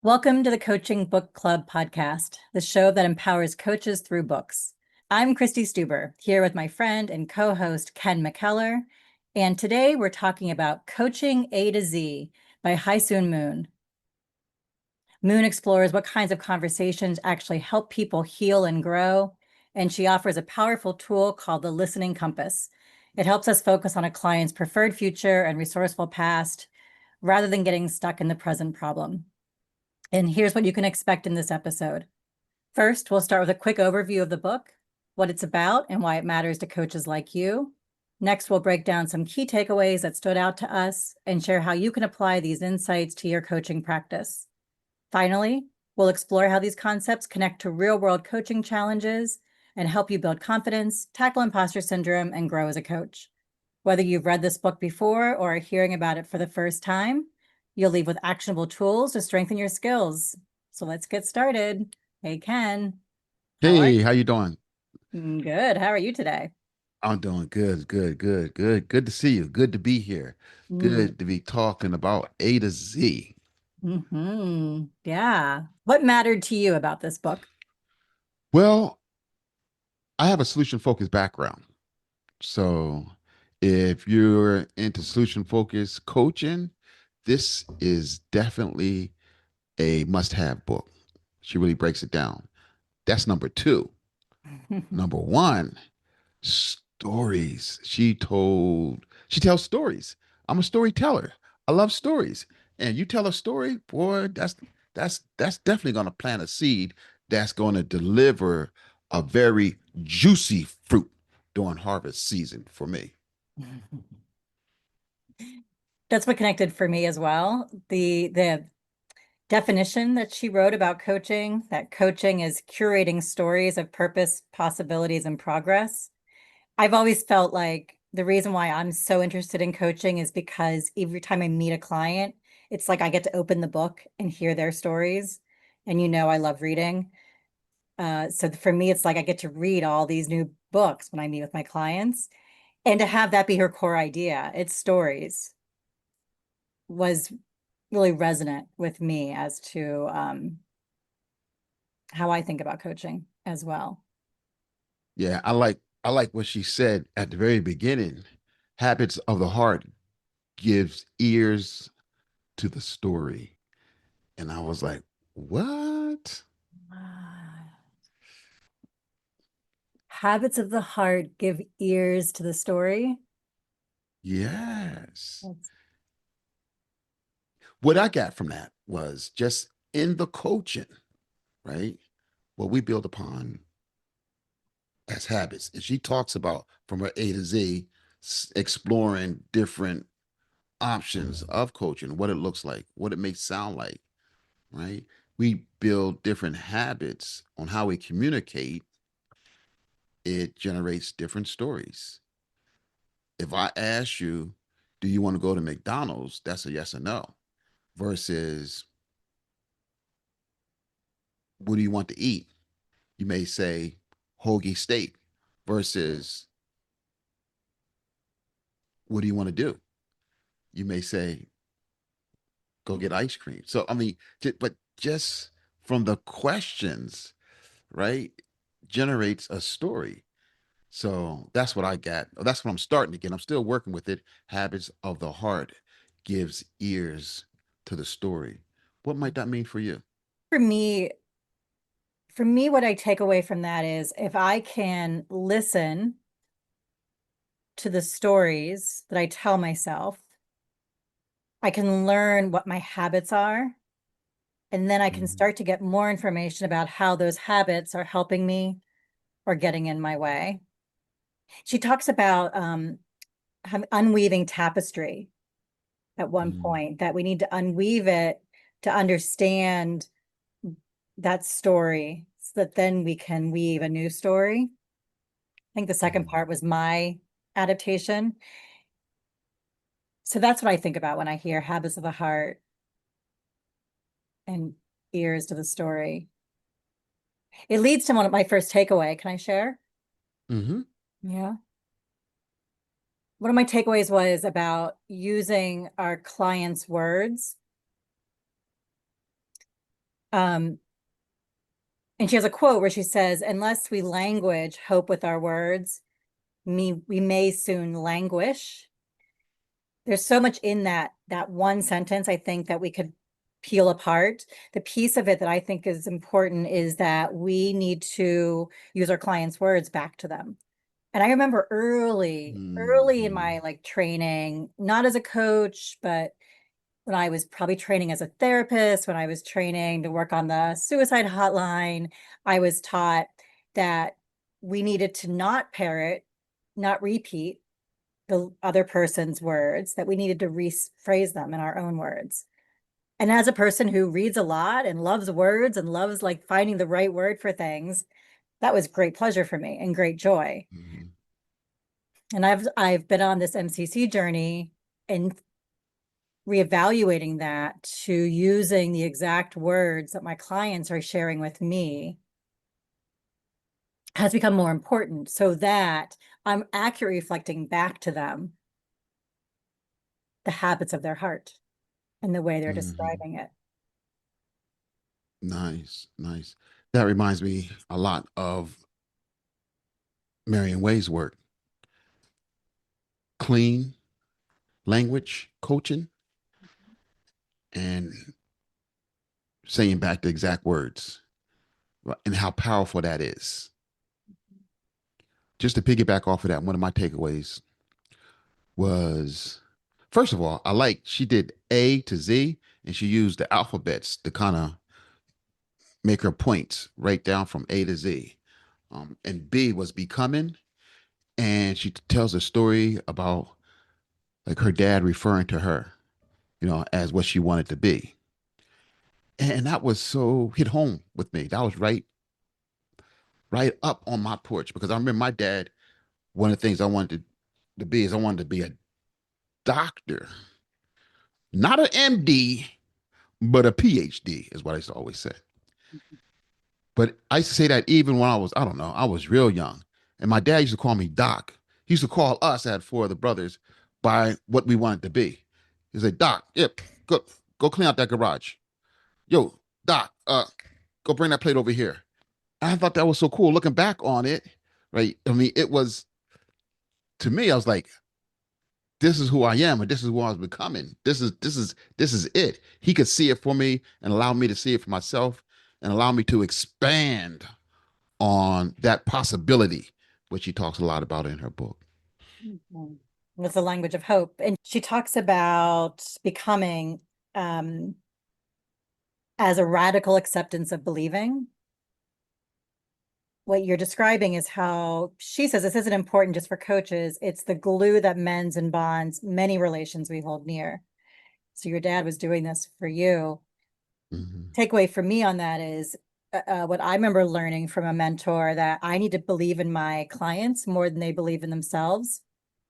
Welcome to the Coaching Book Club podcast, the show that empowers coaches through books. I'm Christy Stuber, here with my friend and co-host Ken McKellar, and today we're talking about Coaching A to Z by Haesun Moon. Moon explores what kinds of conversations actually help people heal and grow, and she offers a powerful tool called the Listening Compass. It helps us focus on a client's preferred future and resourceful past, rather than getting stuck in the present problem. And here's what you can expect in this episode. First, we'll start with a quick overview of the book, what it's about, and why it matters to coaches like you. Next, we'll break down some key takeaways that stood out to us and share how you can apply these insights to your coaching practice. Finally, we'll explore how these concepts connect to real-world coaching challenges and help you build confidence, tackle imposter syndrome, and grow as a coach. Whether you've read this book before or are hearing about it for the first time, you'll leave with actionable tools to strengthen your skills. So let's get started. Hey, Ken. Hey, how you doing? Good. How are you today? I'm doing good, good, good, good. Good to see you. Good to be here. Mm. Good to be talking about A to Z. Yeah. What mattered to you about this book? Well, I have a solution focused background. So if you're into solution focused coaching, this is definitely a must have book. She really breaks it down. That's number two. Number one, stories. She tells stories. I'm a storyteller. I love stories. And you tell a story, boy, that's definitely going to plant a seed that's going to deliver a very juicy fruit during harvest season for me. That's what connected for me as well. The definition that she wrote about coaching, that coaching is curating stories of purpose, possibilities, and progress. I've always felt like the reason why I'm so interested in coaching is because every time I meet a client, it's like I get to open the book and hear their stories. And I love reading. So for me, it's like I get to read all these new books when I meet with my clients. And to have that be her core idea, it's stories, was really resonant with me as to how I think about coaching as well. Yeah, I like what she said at the very beginning. Habits of the heart gives ears to the story. And I was like, what? Habits of the heart give ears to the story. Yes. That's- What I got from that was just in the coaching, right? What we build upon as habits. And she talks about from her A to Z, exploring different options of coaching, what it looks like, what it may sound like, right? We build different habits on how we communicate. It generates different stories. If I ask you, do you want to go to McDonald's? That's a yes or no. Versus, what do you want to eat? You may say hoagie steak versus, what do you want to do? You may say go get ice cream. So I mean, but just from the questions, right, generates a story. So that's what I got. That's what I'm starting to get. I'm still working with it. Habits of the heart gives ears to the story. What might that mean for you? For me, what I take away from that is if I can listen to the stories that I tell myself, I can learn what my habits are, and then I can Mhm. start to get more information about how those habits are helping me or getting in my way. She talks about unweaving tapestry at one Mhm. point, that we need to unweave it to understand that story so that then we can weave a new story. I think the second Mhm. part was my adaptation. So that's what I think about when I hear habits of the heart and ears to the story. It leads to one of my first takeaway. Can I share? Mhm. Yeah. One of my takeaways was about using our clients' words Um, and she has a quote where she says, unless we language hope with our words, we may soon languish. There's so much in that one sentence, I think, that we could peel apart. The piece of it that I think is important is that we need to use our clients' words back to them. And I remember early in Mhm. my like training, not as a coach, but when I was probably training as a therapist, when I was training to work on the suicide hotline, I was taught that we needed to not parrot, not repeat the other person's words, that we needed to rephrase them in our own words. And as a person who reads a lot and loves words and loves like finding the right word for things, that was great pleasure for me and great joy. Mhm. And I've been on this MCC journey and reevaluating that to using the exact words that my clients are sharing with me has become more important so that I'm accurately reflecting back to them the habits of their heart and the way they're Mhm. describing it. Nice, nice. That reminds me a lot of Marion Way's work. Clean language coaching and saying back the exact words, right, and how powerful that is. Just to piggyback off of that, one of my takeaways was, first of all, I like she did A to Z and she used the alphabets to kind of make her points right down from A to Z. And B was becoming, and she tells a story about like her dad referring to her, as what she wanted to be. And that was so hit home with me. That was right up on my porch because I remember my dad, one of the things I wanted to be is I wanted to be a doctor, not an MD, but a PhD is what I used to always say. But I used to say that even when I don't know, I was real young. And my dad used to call me Doc. He used to call us, I had four of the brothers, by what we wanted to be. He said, Doc, yep, go clean out that garage. Yo, Doc, go bring that plate over here. And I thought that was so cool. Looking back on it, right? I mean, it was to me, I was like, this is who I am, and this is who I was becoming. This is it. He could see it for me and allow me to see it for myself and allow me to expand on that possibility, which she talks a lot about in her book. Mhm. It's the language of hope. And she talks about becoming as a radical acceptance of believing. What you're describing is how she says this isn't important just for coaches. It's the glue that mends and bonds many relations we hold near. So your dad was doing this for you. Mm-hmm. Takeaway for me on that is what I remember learning from a mentor that I need to believe in my clients more than they believe in themselves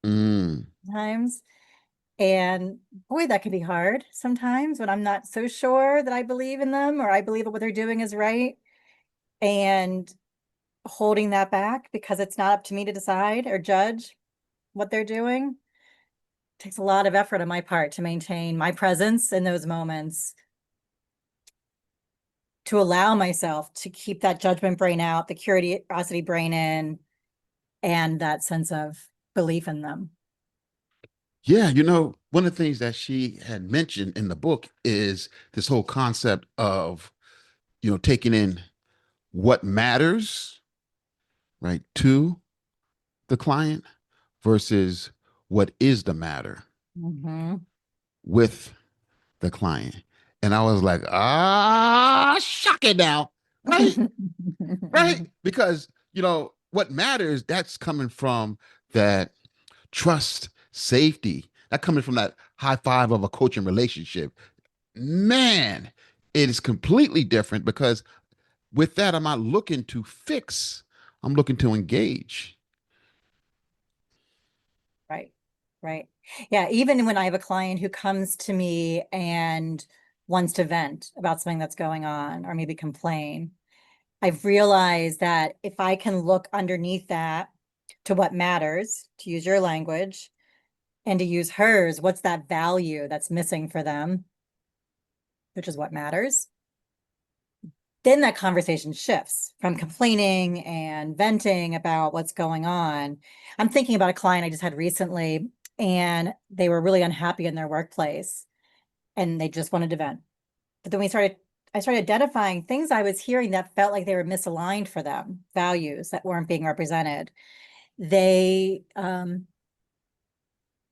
Mm. sometimes. And boy, that can be hard sometimes when I'm not so sure that I believe in them or I believe that what they're doing is right. And holding that back because it's not up to me to decide or judge what they're doing takes a lot of effort on my part to maintain my presence in those moments, to allow myself to keep that judgment brain out, the curiosity brain in, and that sense of belief in them. Yeah, one of the things that she had mentioned in the book is this whole concept of, taking in what matters, right, to the client versus what is the matter Mm-hmm. with the client. And I was like, shock it now, right? Right? Because, what matters, that's coming from that trust, safety, that coming from that high five of a coaching relationship. Man, it is completely different because with that, I'm not looking to fix, I'm looking to engage. Right. Right. Yeah. Even when I have a client who comes to me and wants to vent about something that's going on or maybe complain, I've realized that if I can look underneath that to what matters, to use your language, and to use hers, what's that value that's missing for them, which is what matters, then that conversation shifts from complaining and venting about what's going on. I'm thinking about a client I just had recently, and they were really unhappy in their workplace and they just wanted to vent. But then I started identifying things I was hearing that felt like they were misaligned for them, values that weren't being represented. They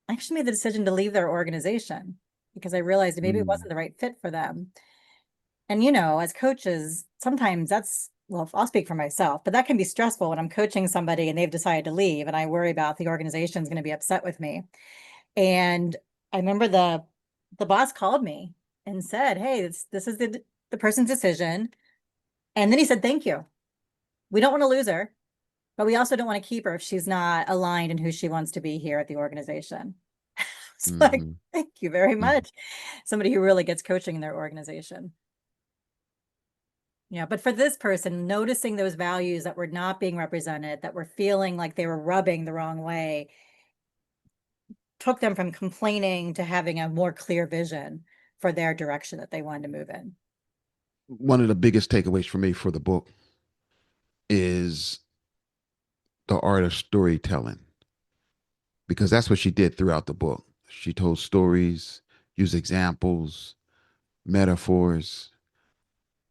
actually made the decision to leave their organization because I realized that maybe it Mm, wasn't the right fit for them. And, as coaches, sometimes well, I'll speak for myself, but that can be stressful when I'm coaching somebody and they've decided to leave and I worry about the organization's going to be upset with me. And I remember the boss called me and said, "Hey, this is the person's decision." And then he said, "Thank you. We don't want to lose her, but we also don't want to keep her if she's not aligned in who she wants to be here at the organization." It's like, mhm, thank you very mhm. much. Somebody who really gets coaching in their organization. Yeah, but for this person, noticing those values that were not being represented, that were feeling like they were rubbing the wrong way, took them from complaining to having a more clear vision for their direction that they wanted to move in. One of the biggest takeaways for me for the book is the art of storytelling, because that's what she did throughout the book. She told stories, used examples, metaphors,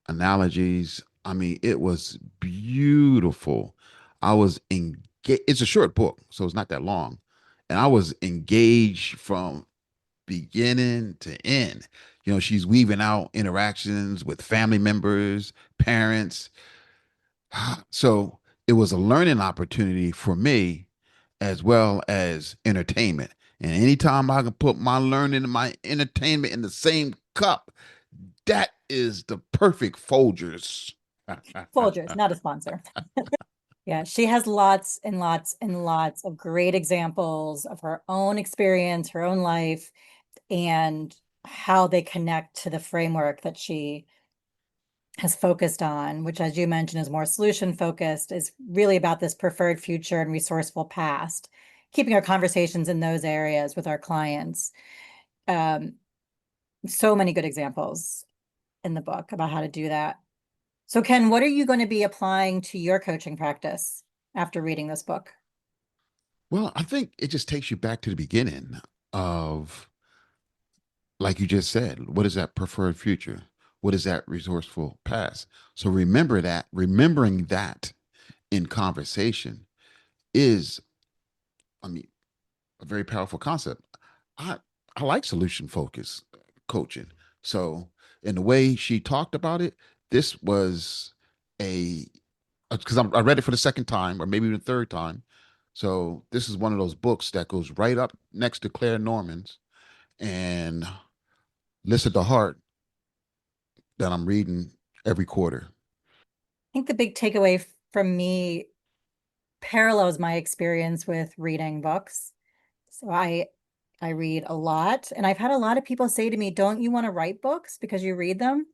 analogies. I mean, it was beautiful. I was engaged. It's a short book, so it's not that long. And I was engaged from beginning to end. She's weaving out interactions with family members, parents. So it was a learning opportunity for me as well as entertainment. And anytime I can put my learning and my entertainment in the same cup, that is the perfect Folgers. Folgers, not a sponsor. Yeah, she has lots and lots and lots of great examples of her own experience, her own life, and how they connect to the framework that she has focused on, which, as you mentioned, is more solution focused, is really about this preferred future and resourceful past, keeping our conversations in those areas with our clients. Um, so many good examples in the book about how to do that. So, Ken, what are you going to be applying to your coaching practice after reading this book? Well, I think it just takes you back to the beginning of, like you just said, what is that preferred future? What is that resourceful past? So remembering that in conversation is, I mean, a very powerful concept. I I like solution focus coaching. So in the way she talked about it, this was a because I read it for the second time or maybe even the third time. So this is one of those books that goes right up next to Claire Norman's and Listen to Heart that I'm reading every quarter. I think the big takeaway from me parallels my experience with reading books. So I read a lot, and I've had a lot of people say to me, "Don't you want to write books because you read them?"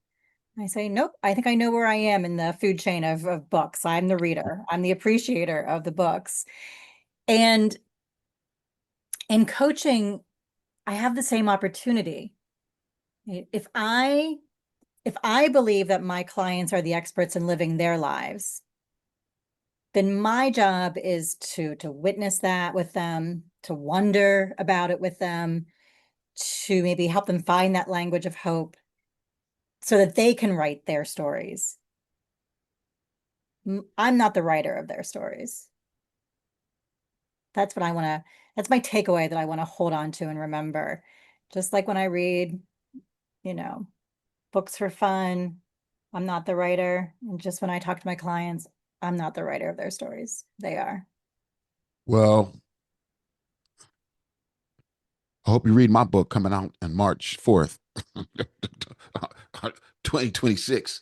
I say, "Nope, I think I know where I am in the food chain of books. I'm the reader. I'm the appreciator of the books." And in coaching, I have the same opportunity. If I believe that my clients are the experts in living their lives, then my job is to witness that with them, to wonder about it with them, to maybe help them find that language of hope so that they can write their stories. I'm not the writer of their stories. That's what I want to, that's my takeaway that I want to hold on to and remember. Just like when I read, you know, books for fun, I'm not the writer. And just when I talk to my clients, I'm not the writer of their stories. They are. Well, I hope you read my book coming out on March 4th, 2026.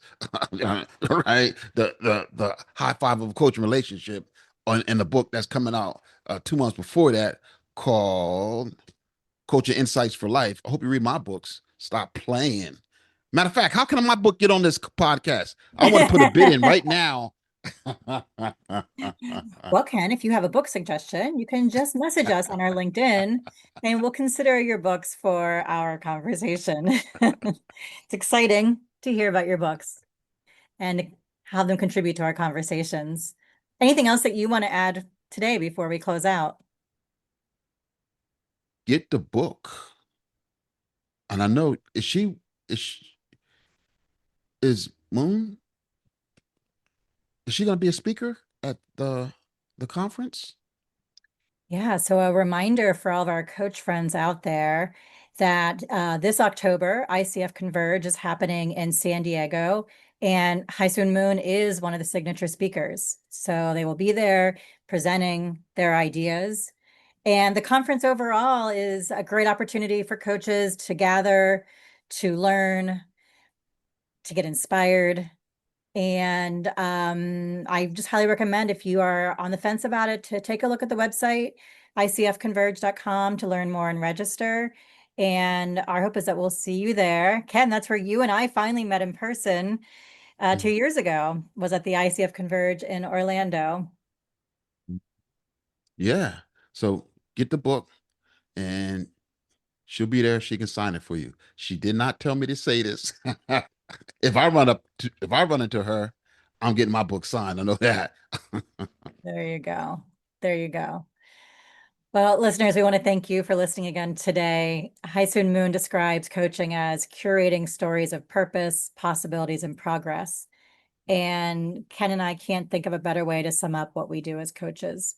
Right? The high five of a coaching relationship in the book that's coming out 2 months before that called Coaching Insights for Life. I hope you read my books. Stop playing. Matter of fact, how can my book get on this podcast? I want to put a bid in right now. Well, Ken, if you have a book suggestion, you can just message us on our LinkedIn and we'll consider your books for our conversation. It's exciting to hear about your books. and have them contribute to our conversations. Anything else that you want to add today before we close out? Get the book. And I know is Moon, is she going to be a speaker at the conference? Yeah, so a reminder for all of our coach friends out there that this October, ICF Converge is happening in San Diego, and Haesun Moon is one of the signature speakers. So they will be there presenting their ideas. And the conference overall is a great opportunity for coaches to gather, to learn, to get inspired. And I just highly recommend, if you are on the fence about it, to take a look at the website, icfconverge.com, to learn more and register. And our hope is that we'll see you there. Ken, that's where you and I finally met in person 2 years ago, was at the ICF Converge in Orlando. Yeah. So get the book and she'll be there. She can sign it for you. She did not tell me to say this. If I run into her, I'm getting my book signed. I know that. There you go. There you go. Well, listeners, we want to thank you for listening again today. Haesun Moon describes coaching as curating stories of purpose, possibilities, and progress. And Ken and I can't think of a better way to sum up what we do as coaches.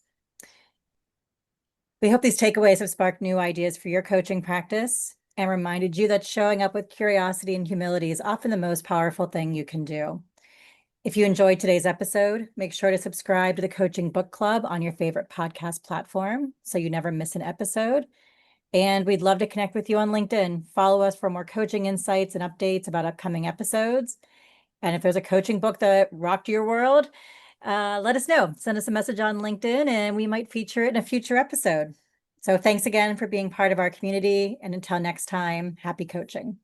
We hope these takeaways have sparked new ideas for your coaching practice and reminded you that showing up with curiosity and humility is often the most powerful thing you can do. If you enjoyed today's episode, make sure to subscribe to the Coaching Book Club on your favorite podcast platform so you never miss an episode. And we'd love to connect with you on LinkedIn. Follow us for more coaching insights and updates about upcoming episodes. And if there's a coaching book that rocked your world, let us know. Send us a message on LinkedIn and we might feature it in a future episode. So thanks again for being part of our community. And until next time, happy coaching.